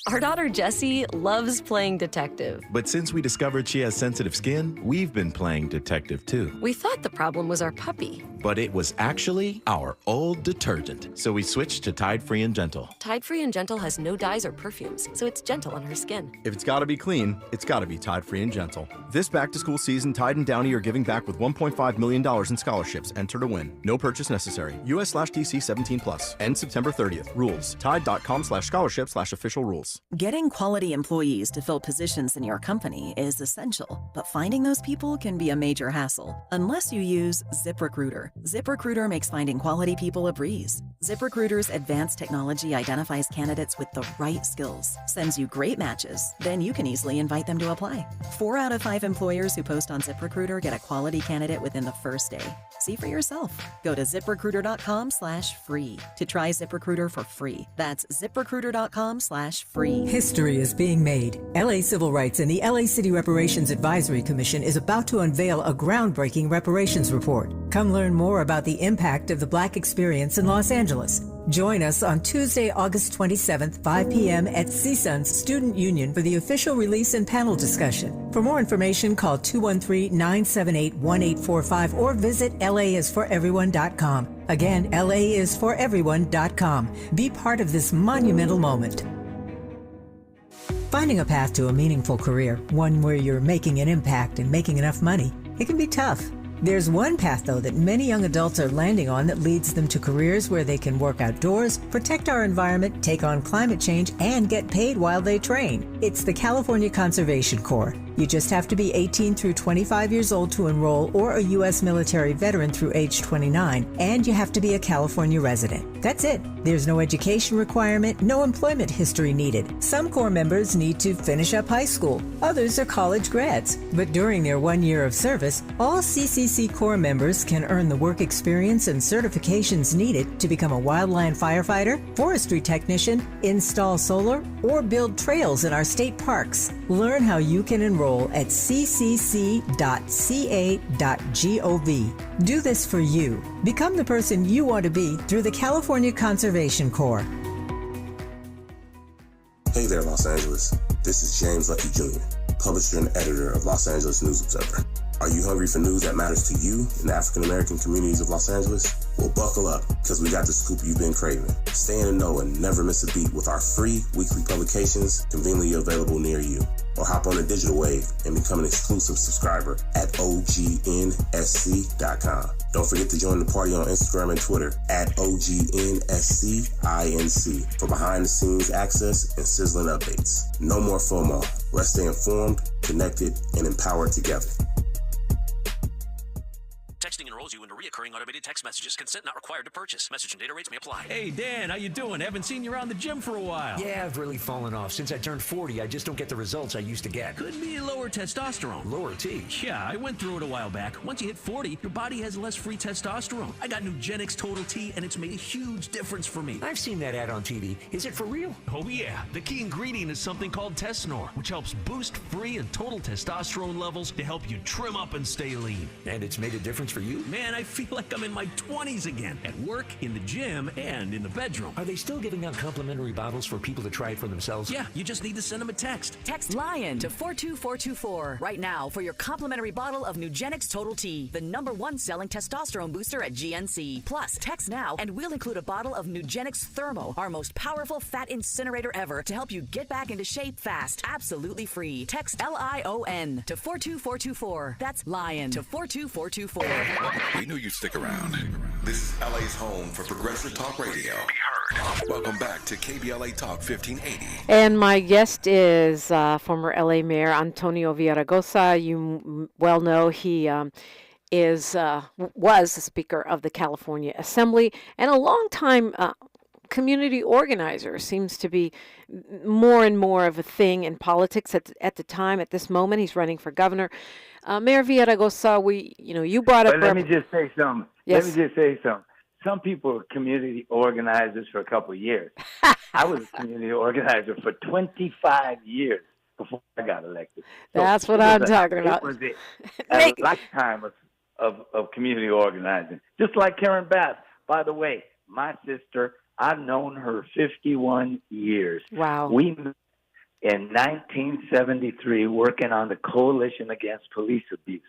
Our daughter Jessie loves playing detective. But since we discovered she has sensitive skin, we've been playing detective too. We thought the problem was our puppy. But it was actually our old detergent. So we switched to Tide Free and Gentle. Tide Free and Gentle has no dyes or perfumes, so it's gentle on her skin. If it's gotta be clean, it's gotta be Tide Free and Gentle. This back-to-school season, Tide and Downy are giving back with $1.5 million in scholarships. Enter to win. No purchase necessary. US/DC 17+. End September 30th. Rules. Tide.com/scholarship/official rules. Getting quality employees to fill positions in your company is essential, but finding those people can be a major hassle unless you use ZipRecruiter. ZipRecruiter makes finding quality people a breeze. ZipRecruiter's advanced technology identifies candidates with the right skills, sends you great matches, then you can easily invite them to apply. 4 out of 5 employers who post on ZipRecruiter get a quality candidate within the first day. See for yourself. Go to ZipRecruiter.com/free to try ZipRecruiter for free. That's ZipRecruiter.com/free. History is being made. LA Civil Rights and the LA City Reparations Advisory Commission is about to unveil a groundbreaking reparations report. Come learn more about the impact of the Black experience in Los Angeles. Join us on Tuesday, August 27th, 5 p.m. at CSUN's Student Union for the official release and panel discussion. For more information, call 213-978-1845 or visit laisforeveryone.com. Again, laisforeveryone.com. Be part of this monumental moment. Finding a path to a meaningful career, one where you're making an impact and making enough money, it can be tough. There's one path, though, that many young adults are landing on that leads them to careers where they can work outdoors, protect our environment, take on climate change, and get paid while they train. It's the California Conservation Corps. You just have to be 18 through 25 years old to enroll, or a U.S. military veteran through age 29, and you have to be a California resident. That's it. There's no education requirement, no employment history needed. Some Corps members need to finish up high school. Others are college grads. But during their 1 year of service, all CCC Corps members can earn the work experience and certifications needed to become a wildland firefighter, forestry technician, install solar, or build trails in our state parks. Learn how you can enroll at ccc.ca.gov. Do this for you. Become the person you want to be through the California Conservation Corps. Hey there, Los Angeles. This is James Lucky Jr., publisher and editor of Los Angeles News Observer. Are you hungry for news that matters to you in the African-American communities of Los Angeles? Well, buckle up, because we got the scoop you've been craving. Stay in the know and never miss a beat with our free weekly publications conveniently available near you. Or hop on the digital wave and become an exclusive subscriber at OGNSC.com. Don't forget to join the party on Instagram and Twitter at OGNSCINC for behind-the-scenes access and sizzling updates. No more FOMO. Let's stay informed, connected, and empowered together. Texting enrolls you into recurring automated text messages. Consent not required to purchase. Message and data rates may apply. Hey, Dan, how you doing? Haven't seen you around the gym for a while. Yeah, I've really fallen off. Since I turned 40, I just don't get the results I used to get. Could be lower testosterone. Lower T? Yeah, I went through it a while back. Once you hit 40, your body has less free testosterone. I got Nugenix Total T, and it's made a huge difference for me. I've seen that ad on TV. Is it for real? Oh, yeah. The key ingredient is something called Tesnor, which helps boost free and total testosterone levels to help you trim up and stay lean. And it's made a difference for you? Man, I feel like I'm in my 20s again, at work, in the gym, and in the bedroom. Are they still giving out complimentary bottles for people to try it for themselves? Yeah, you just need to send them a text. Text LION to 42424 right now for your complimentary bottle of Nugenix Total T, the #1 selling testosterone booster at GNC. Plus, text now and we'll include a bottle of Nugenix Thermo, our most powerful fat incinerator ever, to help you get back into shape fast, absolutely free. Text LION to 42424. That's LION to 42424. We knew you'd stick around. This is LA's home for progressive talk radio. Be heard. Welcome back to KBLA Talk 1580. And my guest is former LA Mayor Antonio Villaraigosa. You well know he was the Speaker of the California Assembly and a longtime community organizer. Seems to be more and more of a thing in politics at the time. At this moment, he's running for governor. Mayor Villaraigosa, you brought up. But let me just say something. Yes. Let me just say something. Some people are community organizers for a couple of years. I was a community organizer for 25 years before I got elected. That's what I'm talking about. It was a lifetime of community organizing. Just like Karen Bass. By the way, my sister, I've known her 51 years. Wow. We met in 1973 working on the Coalition Against Police Abuse.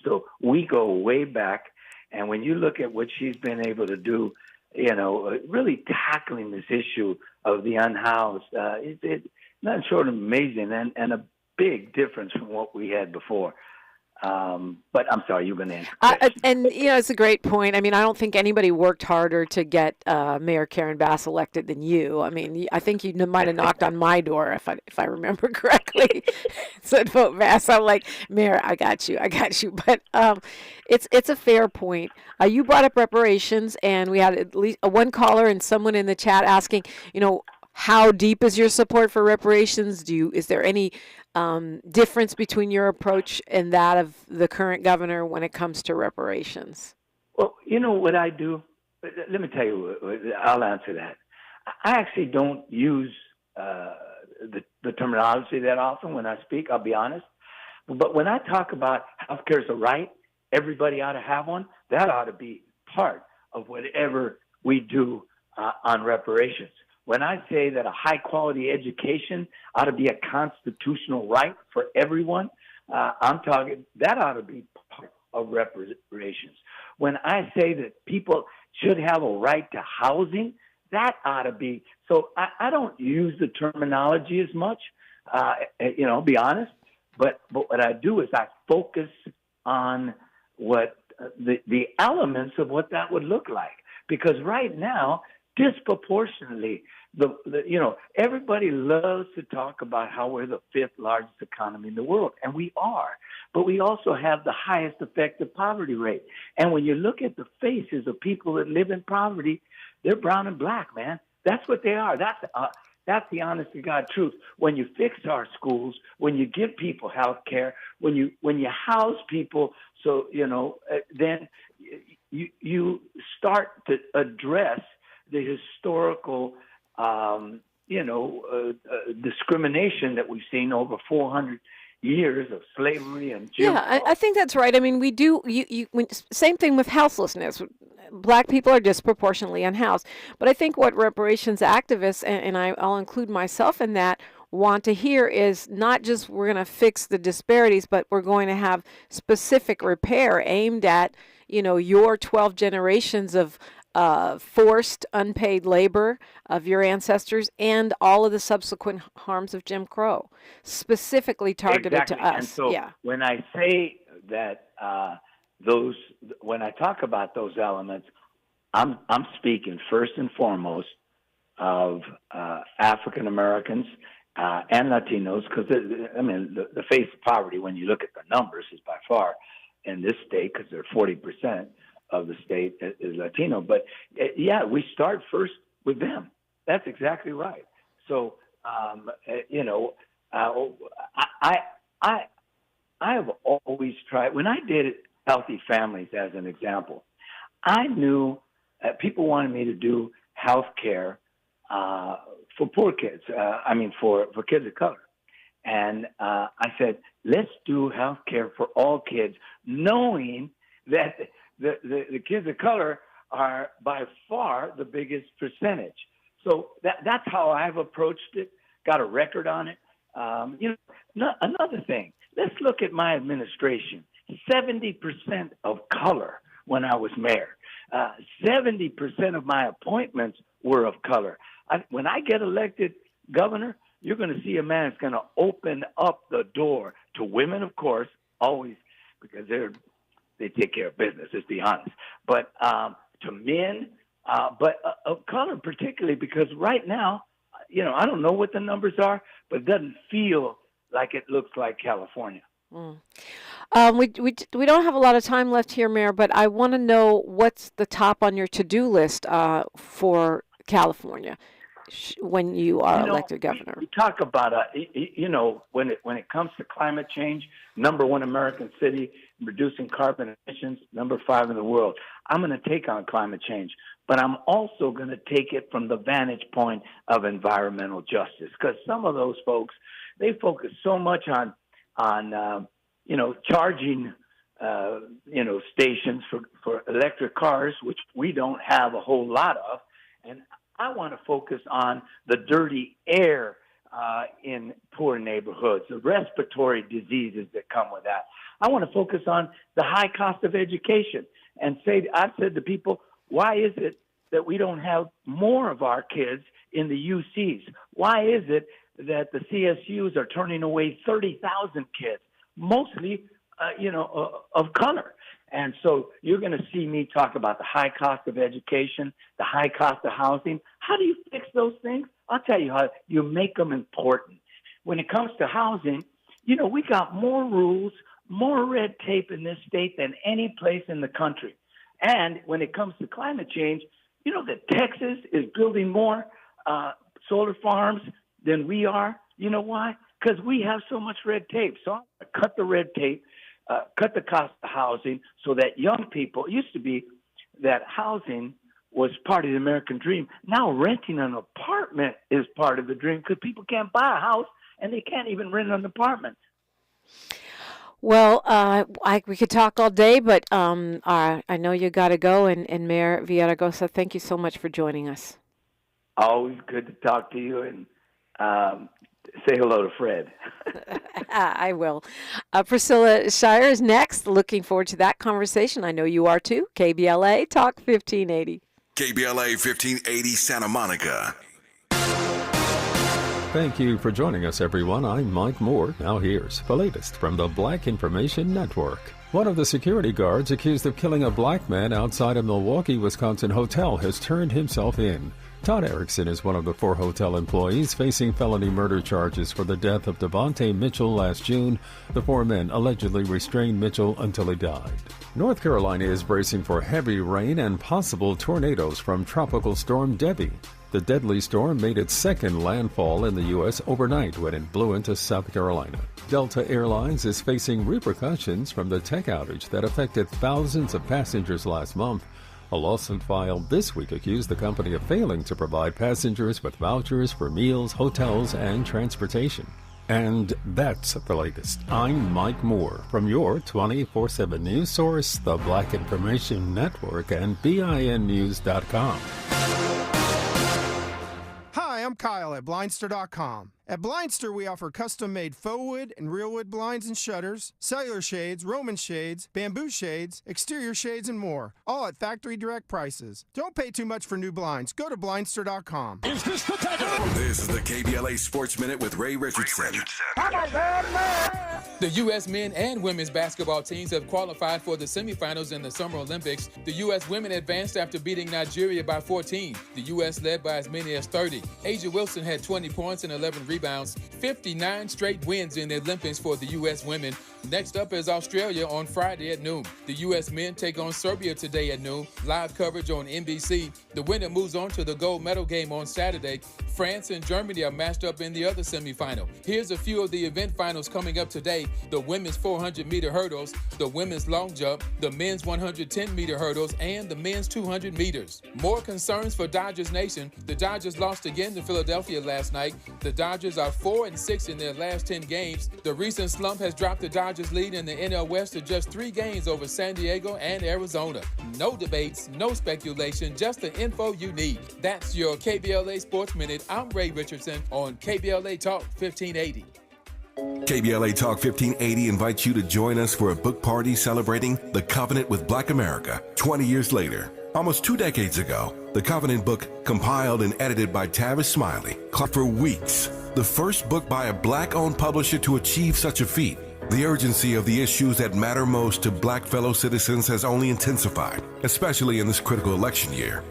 So we go way back. And when you look at what she's been able to do, really tackling this issue of the unhoused, it's not short of amazing and a big difference from what we had before. But I'm sorry, you're going to answer. And it's a great point. I mean, I don't think anybody worked harder to get Mayor Karen Bass elected than you. I mean, I think you might have knocked on my door if I remember correctly. Said vote Bass. I'm like, Mayor, I got you. But it's a fair point. You brought up reparations, and we had at least one caller and someone in the chat asking, how deep is your support for reparations? Is there any difference between your approach and that of the current governor when it comes to reparations? Well, you know what I do? Let me tell you, I'll answer that. I actually don't use the terminology that often when I speak, I'll be honest. But when I talk about healthcare is a right, everybody ought to have one, that ought to be part of whatever we do on reparations. When I say that a high-quality education ought to be a constitutional right for everyone, I'm talking that ought to be part of reparations. When I say that people should have a right to housing, that ought to be. So I don't use the terminology as much, be honest. But what I do is I focus on what the elements of what that would look like. Because right now, disproportionately, everybody loves to talk about how we're the 5th largest economy in the world, and we are. But we also have the highest effective poverty rate. And when you look at the faces of people that live in poverty, they're brown and black, man. That's what they are. That's the honest to God truth. When you fix our schools, when you give people health care, when you house people, so then you start to address the historical, discrimination that we've seen over 400 years of slavery and Jim Crow. I think that's right. I mean, we do. Same thing with houselessness. Black people are disproportionately unhoused. But I think what reparations activists, and I'll include myself in that, want to hear is not just we're going to fix the disparities, but we're going to have specific repair aimed at, your 12 generations of forced unpaid labor of your ancestors and all of the subsequent harms of Jim Crow, specifically targeted to us. And so when I say that when I talk about those elements, I'm speaking first and foremost of African Americans and Latinos, because the face of poverty, when you look at the numbers, is by far in this state, because they're 40% of the state is Latino. But we start first with them. That's exactly right. So I have always tried. When I did Healthy Families as an example, I knew people wanted me to do health care for poor kids. For kids of color. And I said, let's do health care for all kids, knowing that the kids of color are by far the biggest percentage. So that's how I've approached it, got a record on it. Another thing, let's look at my administration. 70% of color when I was mayor. 70% of my appointments were of color. When I get elected governor, you're going to see a man that's going to open up the door to women, of course, always, because they take care of business, let's be honest. But to men, but of color particularly, because right now, I don't know what the numbers are, but it doesn't feel like it looks like California. We don't have a lot of time left here, Mayor, but I want to know what's the top on your to-do list for California when you are elected governor. We talk about when it comes to climate change, number one American city, reducing carbon emissions, number 5 in the world. I'm going to take on climate change, but I'm also going to take it from the vantage point of environmental justice, because some of those folks, they focus so much on charging stations for electric cars, which we don't have a whole lot of, and I want to focus on the dirty air in poor neighborhoods, the respiratory diseases that come with that. I want to focus on the high cost of education and I've said to people, why is it that we don't have more of our kids in the UCs? Why is it that the CSUs are turning away 30,000 kids, mostly, of color? And so you're going to see me talk about the high cost of education, the high cost of housing. How do you fix those things? I'll tell you how. You make them important. When it comes to housing, we got more rules, more red tape in this state than any place in the country. And when it comes to climate change, that Texas is building more solar farms than we are. You know why? Because we have so much red tape. So I'm going to cut the red tape. Cut the cost of housing so that young people, it used to be that housing was part of the American dream. Now renting an apartment is part of the dream because people can't buy a house and they can't even rent an apartment. Well, we could talk all day, but I know you got to go. And Mayor Villaraigosa, thank you so much for joining us. Always good to talk to you, and say hello to Fred. I will. Priscilla Shirer is next. Looking forward to that conversation. I know you are too. KBLA Talk 1580. KBLA 1580 Santa Monica. Thank you for joining us, everyone. I'm Mike Moore. Now here's the latest from the Black Information Network. One of the security guards accused of killing a black man outside a Milwaukee, Wisconsin hotel has turned himself in. Todd Erickson is one of the 4 hotel employees facing felony murder charges for the death of Devontae Mitchell last June. The 4 men allegedly restrained Mitchell until he died. North Carolina is bracing for heavy rain and possible tornadoes from Tropical Storm Debbie. The deadly storm made its second landfall in the U.S. overnight when it blew into South Carolina. Delta Airlines is facing repercussions from the tech outage that affected thousands of passengers last month. A lawsuit filed this week accused the company of failing to provide passengers with vouchers for meals, hotels, and transportation. And that's the latest. I'm Mike Moore from your 24/7 news source, the Black Information Network, and BINnews.com. Hi, I'm Kyle at Blindster.com. At Blindster, we offer custom-made faux wood and real wood blinds and shutters, cellular shades, Roman shades, bamboo shades, exterior shades, and more, all at factory direct prices. Don't pay too much for new blinds. Go to Blindster.com. Is this the tackle? This is the KBLA Sports Minute with Ray Richardson. I'm a bad man. The U.S. men and women's basketball teams have qualified for the semifinals in the Summer Olympics. The U.S. women advanced after beating Nigeria by 14. The U.S. led by as many as 30. Asia Wilson had 20 points and 11 rebounds. 59 straight wins in the Olympics for the U.S. women. Next up is Australia on Friday at noon. The U.S. men take on Serbia today at noon. Live coverage on NBC. The winner moves on to the gold medal game on Saturday. France and Germany are matched up in the other semifinal. Here's a few of the event finals coming up today. The women's 400-meter hurdles, the women's long jump, the men's 110-meter hurdles, and the men's 200 meters. More concerns for Dodgers Nation. The Dodgers lost again to Philadelphia last night. The Dodgers are 4-6 in their last 10 games. The recent slump has dropped the Dodgers' lead in the NL West to just 3 games over San Diego and Arizona. No debates, no speculation, just the info you need. That's your KBLA Sports Minute. I'm Ray Richardson on KBLA Talk 1580. KBLA Talk 1580 invites you to join us for a book party celebrating The Covenant with Black America 20 years later. Almost 2 decades ago, the Covenant book, compiled and edited by Tavis Smiley, clocked for weeks. The first book by a Black-owned publisher to achieve such a feat. The urgency of the issues that matter most to Black fellow citizens has only intensified, especially in this critical election year.